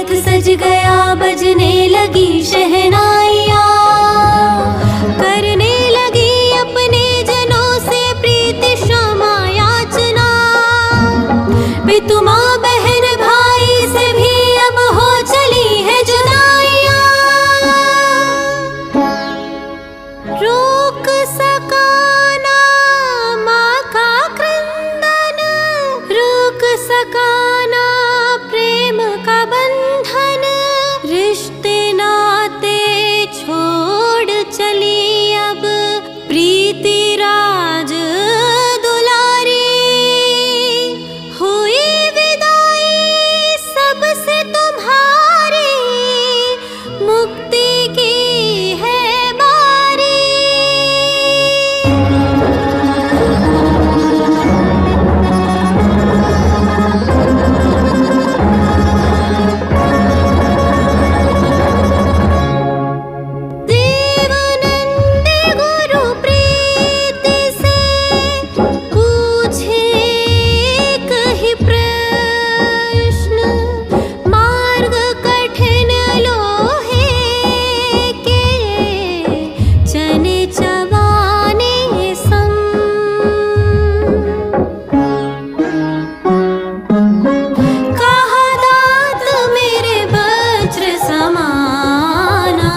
रथ सज गया, बजने लगी शहनाइयाँ, करने लगी अपने जनों से प्रीति क्षमा याचना। पितु माँ बहन भाई से भी अब हो चली है जुदाइयाँ, रोक सका ना माँ का क्रंदन, रोक सका ना प्रेम का बंधन। रिश्ते नाते छोड़ चली अब प्रीति राज दुलारी, हुई विदाई सबसे तुम्हारी, मुक्ति की है बारी। देवानंद गुरु प्रीति से पूछे कही प्रश्न, मार्ग कठिन लोहे के चने चबाने सम। कहा दात मेरे वज्र समाना,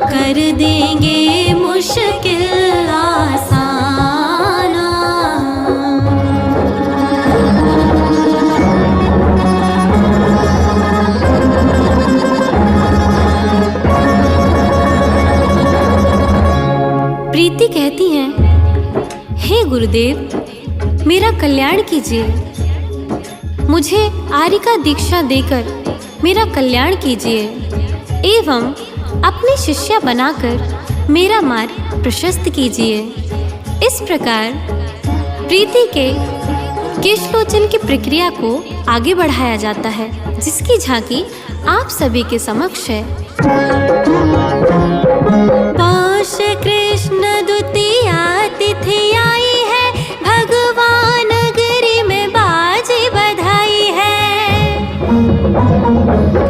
कर देंगे मुश्किल आसाना। प्रीति कहती हैं, हे गुरुदेव मेरा कल्याण कीजिए, मुझे आर्य का दीक्षा देकर मेरा कल्याण कीजिए एवं अपनी शिष्या बनाकर मेरा मार्ग प्रशस्त कीजिए। इस प्रकार प्रीति के केशलोचन की प्रक्रिया को आगे बढ़ाया जाता है, जिसकी झांकी आप सभी के समक्ष है। पौष कृष्ण द्वितीया तिथि आई है, भगवान गिरि में बाजी बधाई है।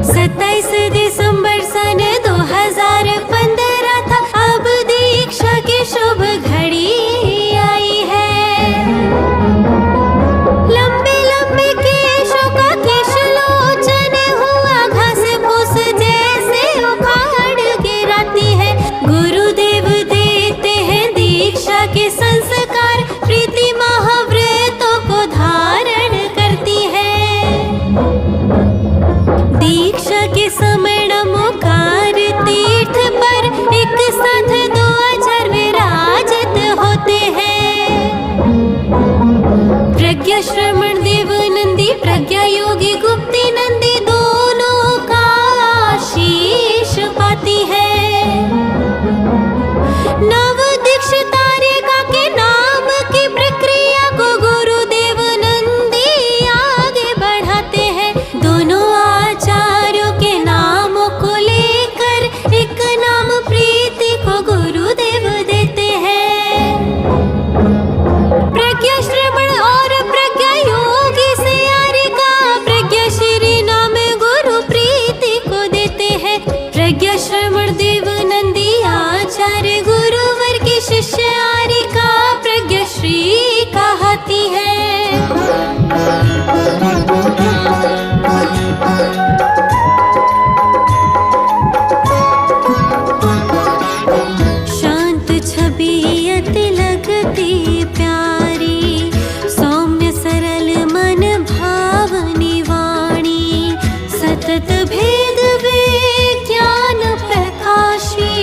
27 दिसंबर सन 2015 था, अब दीक्षा की शुभ घड़ी आई है। लंबे लंबे केशों का केशलोचन हुआ, घास फूस जैसे उखाड़ गिराती है। गुरुदेव देते हैं दीक्षा के संस्कार, प्रीति महाव्रतों को धारण करती है। दीक्षा के समय नमोकार तीर्थ पर एक साथ 2 आचार्य विराजित होते हैं। प्रज्ञा श्रमण देव नंदी, प्रज्ञा योगी गुप्ती नंदी, दोनों का आशीष पाती है। नव दीक्षितारिका के नाम की प्रक्रिया को गुरुदेव नंदी आगे बढ़ाते हैं। दोनों आचार्यों के नामों को लेकर एक नाम प्रीति को गुरुदेव देते हैं। प्रज्ञा श्रवण और प्रज्ञा योगी से आरिका, प्रज्ञा श्री नाम गुरु प्रीति को देते हैं। प्रज्ञा श्रवण देव नंदी आचार्य गुरुवर की शिष्य आरिका प्रज्ञा श्री कहती है। शांत छवि अति लगती प्यारी, सौम्य सरल मन भावनी वाणी, सतत भेद विज्ञान प्रकाशी,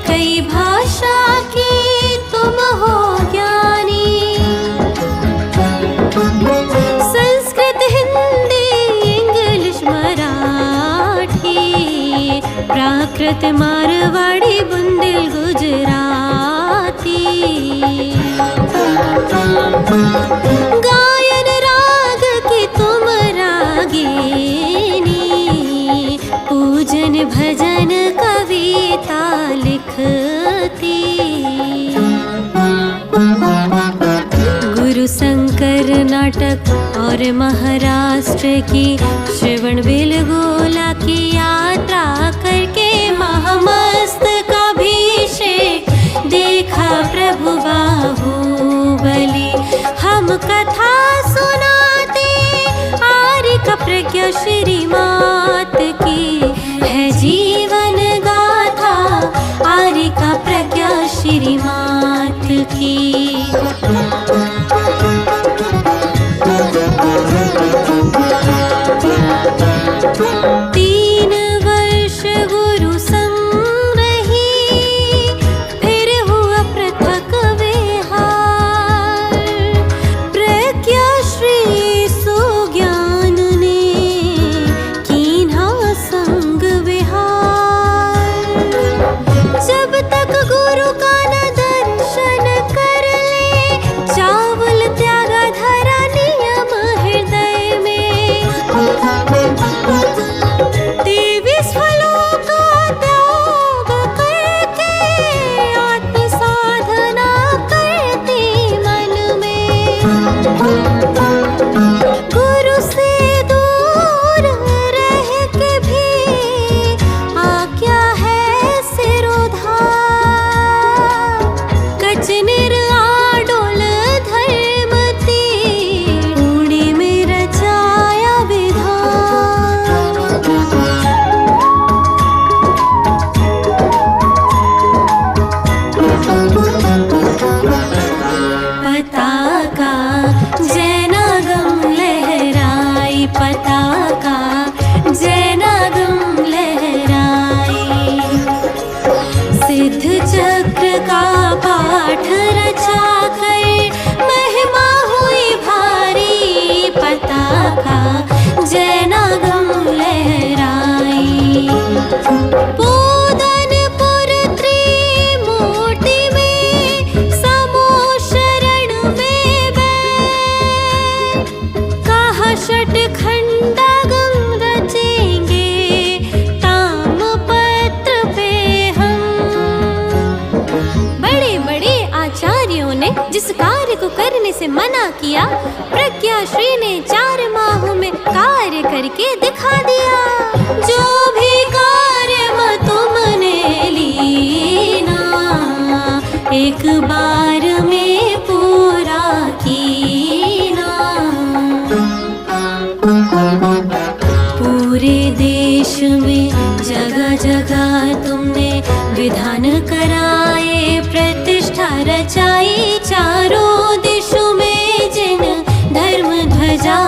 कई भाषा की तुम हो ज्ञानी। संस्कृत हिंदी इंग्लिश मराठी, प्राकृत मारवाड़ी बुंदेल गुजराती। गायन राग की तुम रागिनी, पूजन भजन कविता लिखती। गुरु शंकर नाटक और महाराष्ट्र की श्रवण बेलगो प्रज्ञा श्री मात की है जीवन गाथा, आरिका प्रज्ञा श्री मात की। 3 वर्ष गुरु संग रही, फिर हुआ पृथक विहार। प्रज्ञा श्री सुज्ञान ने कीन्हा संग विहार। जब तक गुरु का न दर्शन कर ले, चावल त्यागा धरा नियम हृदय में। 23 फलों का त्याग करके आत्म साधना करती मन में। गुरु से दूर रह के भी आज्ञा है सिरोधार। कचनिर आडोल धर्मती, ऊड़ी में रचाया विधान। पताका जैनागम लहराई, पताका जैनागम लहराई। सिद्ध चक्र का पाठ रचा कर महिमा हुई भारी, पताका जैनागम लहराई। पूदनपुर त्रिमूर्ति में समो शरण में बैठ, कहा षटखंडागम रचेंगे ताम्रपत्र पे हम। बड़े बड़े आचार्यों ने जिस कार्य को करने से मना किया, प्रज्ञा श्री ने 4 माह में कार्य करके दिखा दिया। जो भी कार्य तुमने लीना, एक बार में पूरा कीना। पूरे देश में जगह जगह तुमने विधान कराए, प्रतिष्ठा रचाई। चारों दिशों में जिन धर्म ध्वजा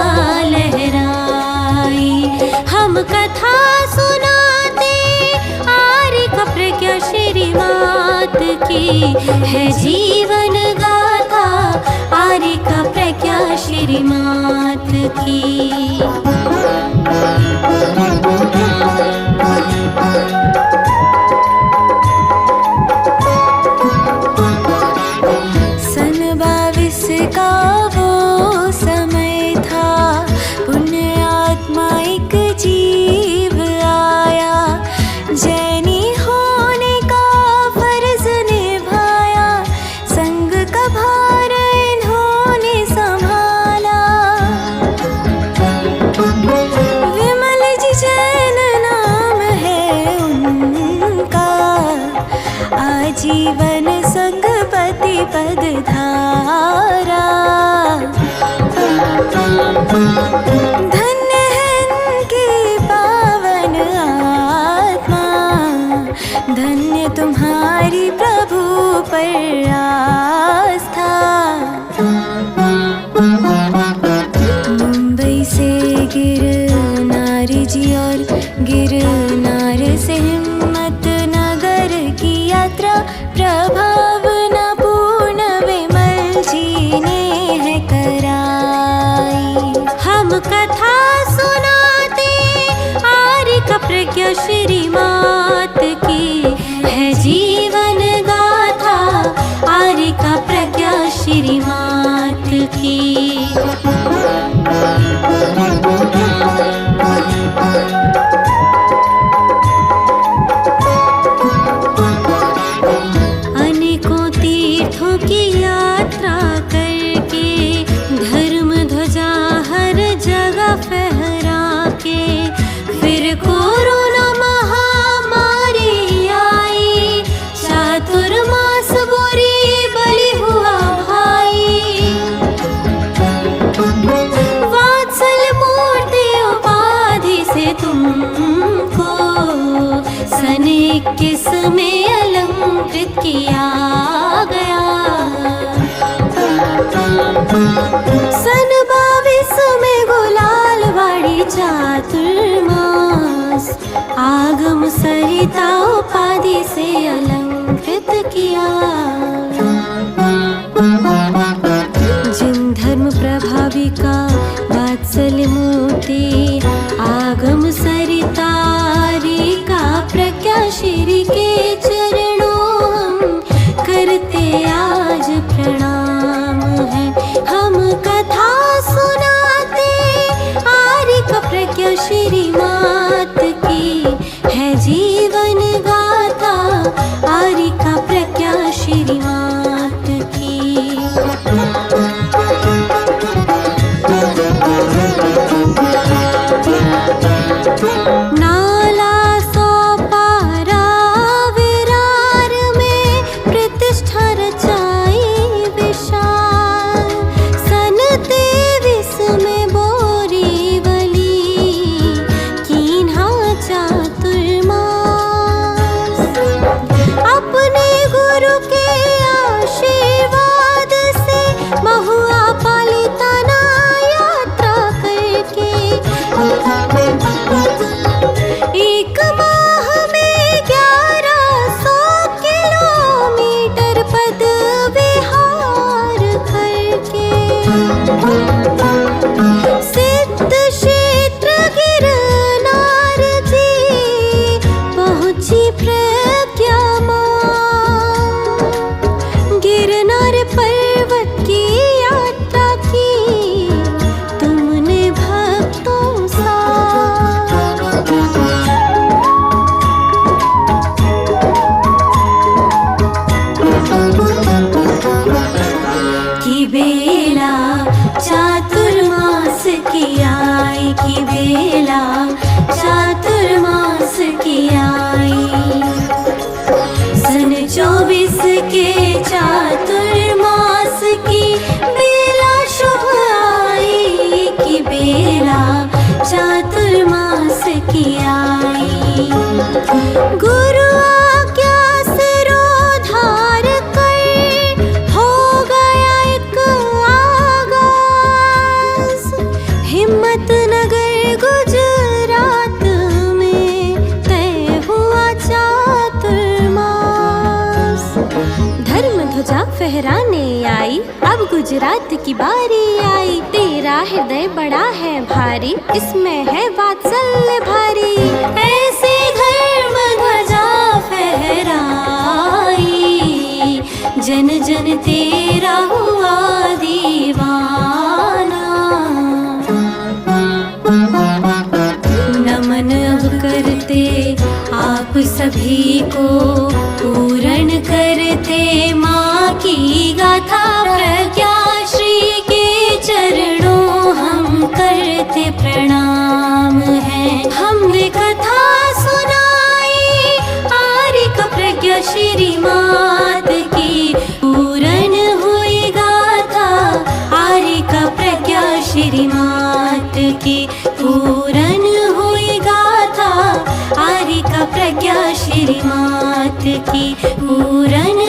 लहराई। हम कथा सुनाते आरिका प्रज्ञा श्री मात की है जीवन गाथा, आरिका प्रज्ञा श्री मात की। सन 22 का वो समय था, पुण्य आत्मा एक जीव आया। जैनी होने का फर्ज निभाया, संग का भार इन्होंने संभाला। विमल जी जैन नाम है उनका, आजीवन संगपति पद धारा। धन्य है इनकी पावन आत्मा, धन्य तुम्हारी प्रभु पर आस्था। मुंबई से गिरनार जी और गिरनार से हिम्मत नगर की यात्रा, प्रभावना पूर्ण विमल जी ने है कराई। हम कथा सुनाते आरिका प्रज्ञा श्री मात की है जीवन गाथा, आरिका प्रज्ञा श्री मात की। अनेकों तीर्थों की यात्रा करके, धर्म ध्वजा हर जगह फहरा के, फिर कोरोना महा चातुर्मास आगम सरिता उपाधि से अलंकृत किया। जिन धर्म प्रभावी का वात्सल्य मूर्ति आगम सरिता का प्रज्ञा श्री के चरणों हम करते आज प्रणाम है। हम कथा सुनाते आर्य प्रज्ञा श्री मात की है जीवन गाथा आर्य प्रज्ञा श्री मात की। नाला सो पारा विरार में प्रतिष्ठा रचाई विशाल। सन 23 में बोरीवली कीन्हा चातुर्मास। अपने गुरु के आशीर्वाद से महुआ पालिताना यात्रा करके 1 माह में 1100 किलोमीटर पद विहार करके सिद्ध क्षेत्र गिरनार जी पहुंची प्रज्ञा माँ। गिरनार पर्वत की यात्रा की तुमने भक्तों सा। की बेला चातुर्मास की आई, की बेला चातुर्मास की आई। सन 24 के चातुर्मास की बेला शुभ आई, की बेला चातुर्मास की आई। गुरु आज्ञा सिरोधार कर हो गया एक आगाज। हिम्मतनगर गुजरात में तय हुआ चातुर्मास। धर्म ध्वजा फहराने आई अब गुजरात की बारी आई। तेरा हृदय बड़ा है भारी इसमें है वात्सल्य भारी। ऐसे धर्म ध्वजा फहराई जन जन तेरा हुआ दीवाना। नमन अब करते आप सभी को पूर्ण करते माँ की गाथा। प्रज्ञा श्री के चरणों हम करते प्रणाम है। हमने कथा सुनाई आर्य प्रज्ञा श्री मात की पूर्ण हुई गाथा आर्य प्रज्ञा श्री मात की पूर्ण हुई गाथा आर्य प्रज्ञा श्री मात की पूर्ण